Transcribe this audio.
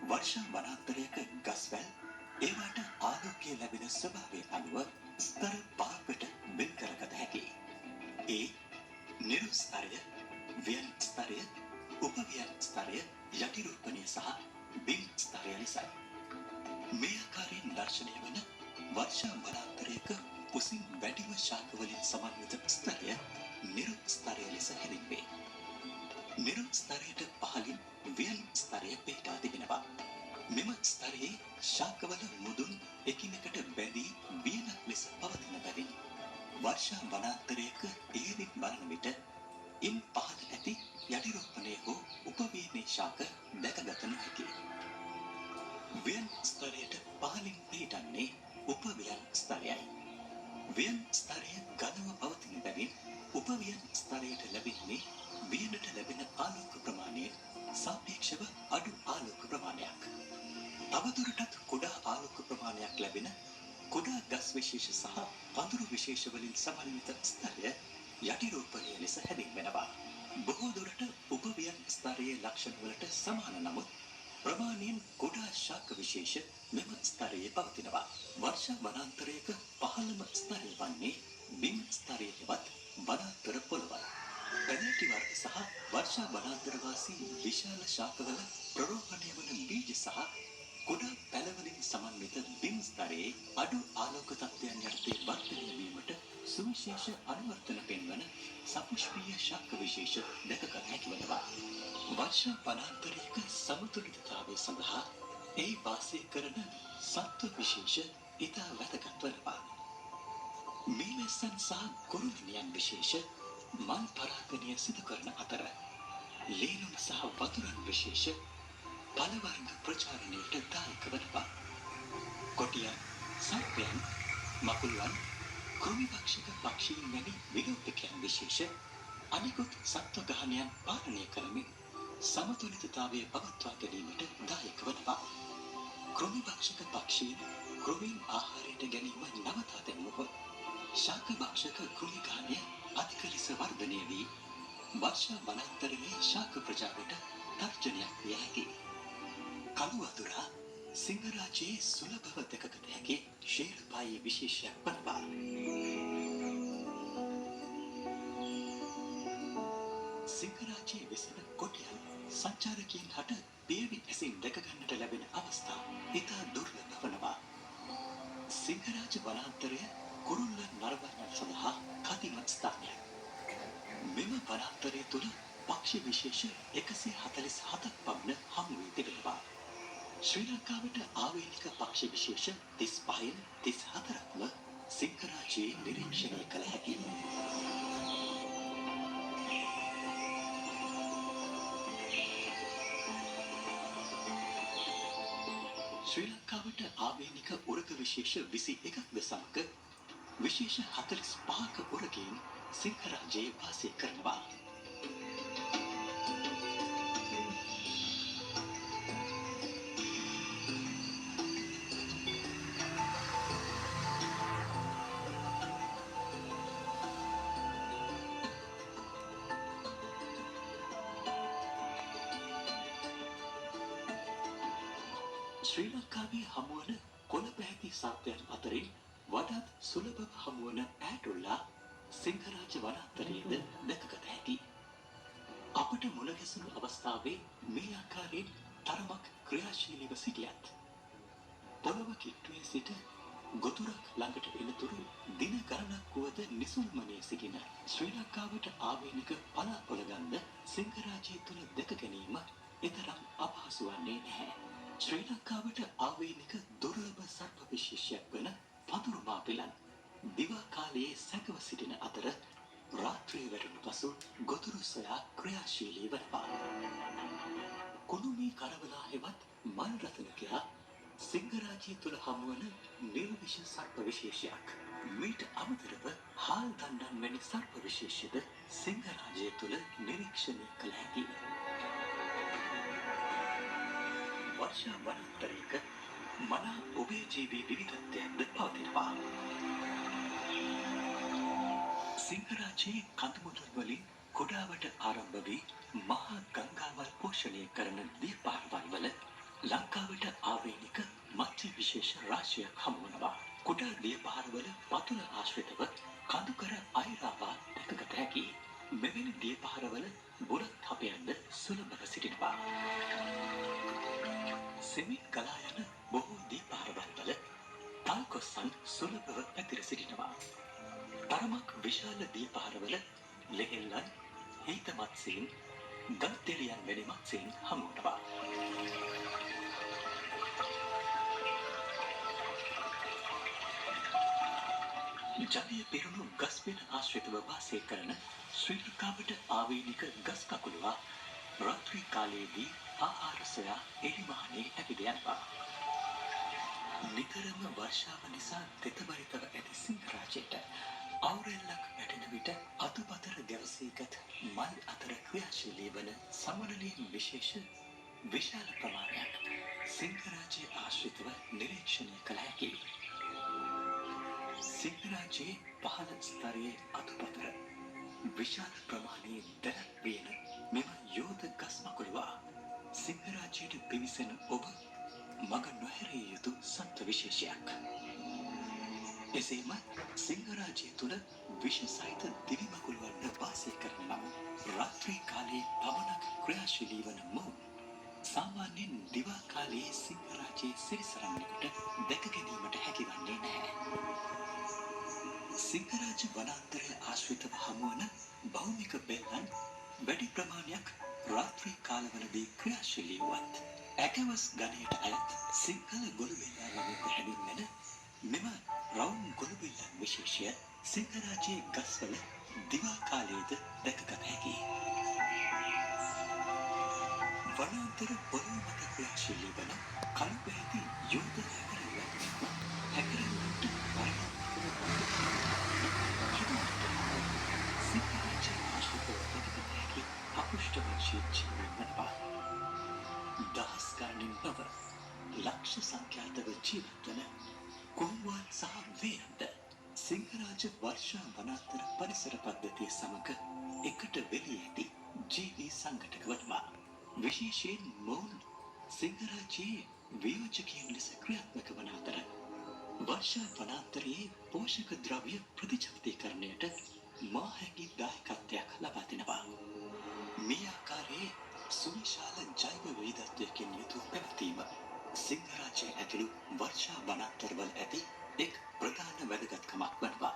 वर्षा වනාන්තරයක ගස්වැල් ඒවට ආලෝකය ලැබෙන ස්වභාවය අනුව ස්තර පහකට වෙන් කරගත හැකියි. ඒ නිරු ස්තරය, ව්‍යන් ස්තරය, උපව්‍යන් ස්තරය, යටිරූපණය සහ බිම් ස්තරය ලෙසයි. මේ ආකාරයෙන් දර්ශනය වන वर्षा වනාන්තරයක උසින් වැඩිම ශාක වලින් සමන්විත ස්තරය නිරු ස්තරය ලෙස හැඳින්වේ. නිරු ස්තරයට පහළින් ව්‍යන් ස්තරය පිහිටා තිබෙනවා. මෙම ස්තරයේ ශාකවල මුදුන් එකිනෙකට බැඳී වියනක් ලෙස පවතින බැවින් वर्षा වනාන්තරයක ඉහළින් බලන විට ඉන් පහළ ඇති යටිරෝපණයේ හෝ උපවීමේ ශාක දැකගත නොහැකියි. ව්‍යන් ස්තරයට පහළින් පිහිටන්නේ උපව්‍යන් ස්තරයයි. ව්‍යන් ස්තරය ඝනව පවතින බැවින් උපව්‍යන් ස්තරයට ලැබෙන්නේ වියනට ලැබෙන ආලෝක ප්‍රමාණයෙන් සාපේක්ෂව අඩු ආලෝක ප්‍රමාණයක්. තවදුරටත් කුඩා ආලෝක ප්‍රමාණයක් ලැබෙන කුඩා ගස් විශේෂ සහ පඳුරු විශේෂ වලින් සමන්විත ස්තරය යටිරූපණය ලෙස හැඳින්වෙනවා. බොහෝ දුරට උපව්‍යන් ස්තරයේ ලක්ෂණ වලට සමාන නමුත් ප්‍රමාණයෙන් කුඩා ශාක විශේෂ මෙම ස්තරයේ පවතිනවා. वर्षा වනාන්තරයක පහළම ස්තරය වන්නේ බිම් ස්තරයේ හෙවත් වනාන්තර පොළවයි. පැනල්ටි වර්ග සහ वर्षा වනාන්තර වාසී විශාල ශාකවල ප්‍රරෝපණය වන බීජ සහ කුඩා පැලවලින් සමන්විත බිම් ස්තරයේ අඩු ආලෝක තත්ත්වයන් යටතේ වර්ධනය වීමට සුවිශේෂ අනුවර්තන පෙන්වන සපුෂ්පීය ශාක විශේෂ දැකගත හැකි වෙනවා. वर्षा වනාන්තරයක සමතුලිතතාවය සඳහා ඒ වාසය කරන සත්ව විශේෂ ඉතා වැදගත් වෙනවා. මීමැස්සන් සහ කුරුමිනියන් විශේෂ මල් පරාගණය සිදු කරන අතර ලේනුම් සහ වතුරන් විශේෂ ඵල වර්ග ප්‍රචාරණයට දායක වෙනවා. කොටියන්, සර්පයන්, මකුළුවන්, කෘමිභක්ෂක පක්ෂීන් වැනි විලෝපකයන් විශේෂ අනිකුත් සත්ව ගහණයන් පාලනය කරමින් සමතුලිතතාවය පවත්වා ගැනීමට දායක වෙනවා. කෘමිභක්ෂක පක්ෂීන් කෘමීන් ආහාරයට ගැනීම නවතා දැමුවහොත් ශාක භක්ෂක කෘමි ගහණය අධික ලෙස වර්ධනය වී वर्षा වනාන්තරයේ ශාක ප්‍රජාවට තර්ජනයක් විය හැකියි. කළු වතුරා සිංහරාජයේ සුලභව දැකගත හැකි ශේර්පායේ විශේෂයක් වනවා. සිංහරාජයේ වෙසෙන කොටියන් සංචාරකයන් හට පියවි ඇසින් දැක ගන්නට ලැබෙන අවස්ථා ඉතා දුර්ලභ වනවා. සිංහරාජ වනාන්තරය කුරුල්ලන් නරඹන්නන් සඳහා කදිමත් ස්ථානයක්. මෙම වනාන්තරය තුළ පක්ෂි විශේෂ 147ක් පමණ හමු වී තිබෙනවා. ශ්‍රී ලංකාවට ආවේනික පක්ෂි විශේෂ 35න් 34ක්ම සිංහරාජයේ නිරීක්ෂණය කළ හැකියි. ශ්‍රී ලංකාවට ආවේනික උරග විශේෂ 21ක්ද සමග විශේෂ 45ක උරගයන් සිංහරාජයේ වාසය කරනවා. ශ්‍රී ලංකාවේ හමුවන කොළ පැහැති සත්වයන් අතරින් වඩාත් සුලභව හමුවන ඈටුල්ලා සිංහරාජ වනාන්තරයේද දැකගත හැකියි. අපට මුණ ගැසුණු අවස්ථාවේ මේ ආකාරයෙන් තරමක් ක්‍රියාශීලීව සිටියත් පොළව කිට්ටුවේ සිට ගොතුරක් ළඟට එනතුරු දින ගණනක් වුවද නිසුල්මනේ සිටින ශ්‍රී ලංකාවට ආවේනික පලාපොළගන්ද සිංහරාජය තුළ දැක ගැනීම එතරම් අපහසු වන්නේ නැහැ. ශ්‍රී ලංකාවට ආවේනික දුර්ලභ සර්ප විශේෂයක් වන පඳුරු මාපිලන් දිවා කාලයේ සැකව සිටින අතර රාත්‍රියේ වැටුණු පසු ගොදුරු සොයා ක්‍රියාශීලී වනවා. කුණුමී කරවලා හෙවත් මල් රතනකයා සිංහරාජය තුළ හමුවන නිර්විෂ සර්ප විශේෂයක්. මීට අමතරව හාල් දණ්ඩන් වැනි සර්ප විශේෂද සිංහරාජය තුළ නිරීක්ෂණය කළ හැකියි. वर्षा වනාන්තරයක මනා උභයජීවී විවිධත්වයක්ද පවතිනවා. සිංහරාජයේ කඳුමුදුන් වලින් කුඩාවට ආරම්භ වී මහා ගංගාවල් පෝෂණය කරන දිය පාරවල් වල ලංකාවට ආවේනික මත්ස්‍ය විශේෂ රාශියක් හමු වනවා. කුඩා දිය පහරවල පතුල ආශ්‍රිතව කඳුකර අයිරාවා දැකගත හැකි. මෙවැනි දිය පහරවල බුලත් හපයන්ද සුලභව සිටිනවා. සෙමින් ගලා යන බොහෝ දිය පහරවල් වල තල්කොස්සන් සුලභව පැතිර සිටිනවා. තරමක් විශාල දිය පහරවල ලෙහෙල්ලන්, හීත මත්ස්‍යයන්, ගල්තෙලියන් වැනි මත්ස්‍යයන් හමු වනවා. ජලය පිරුණු ගස්පෙන ආශ්‍රිතව වාසය කරන ශ්‍රී ලංකාවට ආවේනික ගස් කකුළුවා රාත්‍රී කාලයේදී ආහාර සොයා එළිමහනේ ඇවිද යනවා. නිතරම වර්ෂාව නිසා තෙතබරිතව ඇති සිංහරාජයට අවුරැල්ලක් වැටෙන විට අතුපතර ගැවසීගත් මල් අතර ක්‍රියාශීලී වන සමනලීන් විශේෂ විශාල ප්‍රමාණයක් සිංහරාජයේ ආශ්‍රිතව නිරීක්ෂණය කළ හැකියි. සිංහරාජයේ පහළ ස්තරයේ අතුපතර විශාල ප්‍රමාණයේ දැලක් වියන මෙම යෝධ ගස් මකුළුවා සිංහරාජයට පිවිසෙන ඔබ මග නොහැරිය යුතු සත්ව විශේෂයක්. එසේම සිංහරාජය තුළ විෂ සහිත දිවි මකුළුවන්ද වාසය කරන බව රාත්‍රී කාලයේ පමණක් ක්‍රියාශීලී වන මොවුන් සාමාන්‍යයෙන් දිවා කාලයේ සිංහරාජයේ සිරිසරන්නෙකුට දැක ගැනීමට හැකිවන්නේ නැහැ. සිංහරාජ වනාන්තරය ආශ්‍රිතව හමුවන භෞමික බෙල්ලන් වැඩි ප්‍රමාණයක් රාත්‍රී කාලවලදී ක්‍රියාශීලී වුවත් ඇකවස් ගණයට අයත් සිංහල ගොළුබෙල්ලා වගේ හැඳින්වෙන මෙම රවුම් ගොළුබෙල්ලන් විශේෂය සිංහරාජයේ ගස්වල දිවා කාලයේද දැකගත හැකියි. වනාන්තර පොළොව මත ක්‍රියාශීලී වන කළු පැහැති යෝධ හැකරල්ලක් මෙන්ම හැකරල්ලන්ට සිංහරාජයේ ආශ්‍රිතව දැකගත හැකි අපෘෂ්ඨවංශීය ජීවීන් වනවා. දහස් ගණනින් නොව ලක්ෂ සංඛ්‍යාතව ජීවත් වන කුහුඹුවන් සහ වේයන්ද සිංහරාජ වර්ෂා වනාන්තර පරිසර පද්ධතිය සමග එකට වෙලී ඇති ජීවී සංඝටක වනවා. විශේෂයෙන් මොවුන් සිංහරාජයේ වියෝජකයන් ලෙස ක්‍රියාත්මක වන අතර වර්ෂා වනාන්තරයේ පෝෂක ද්‍රව්‍ය ප්‍රතිචක්‍රීකරණයට මාහැඟි දායකත්වයක් ලබා දෙනවා. මේ ආකාරයේ සුවිශාල ජෛව විවිධත්වයකින් යුතු පැවතීම සිංහරාජය ඇතුළු වර්ෂා වනාන්තරවල ඇති එක් ප්‍රධාන වැදගත්කමක් වනවා.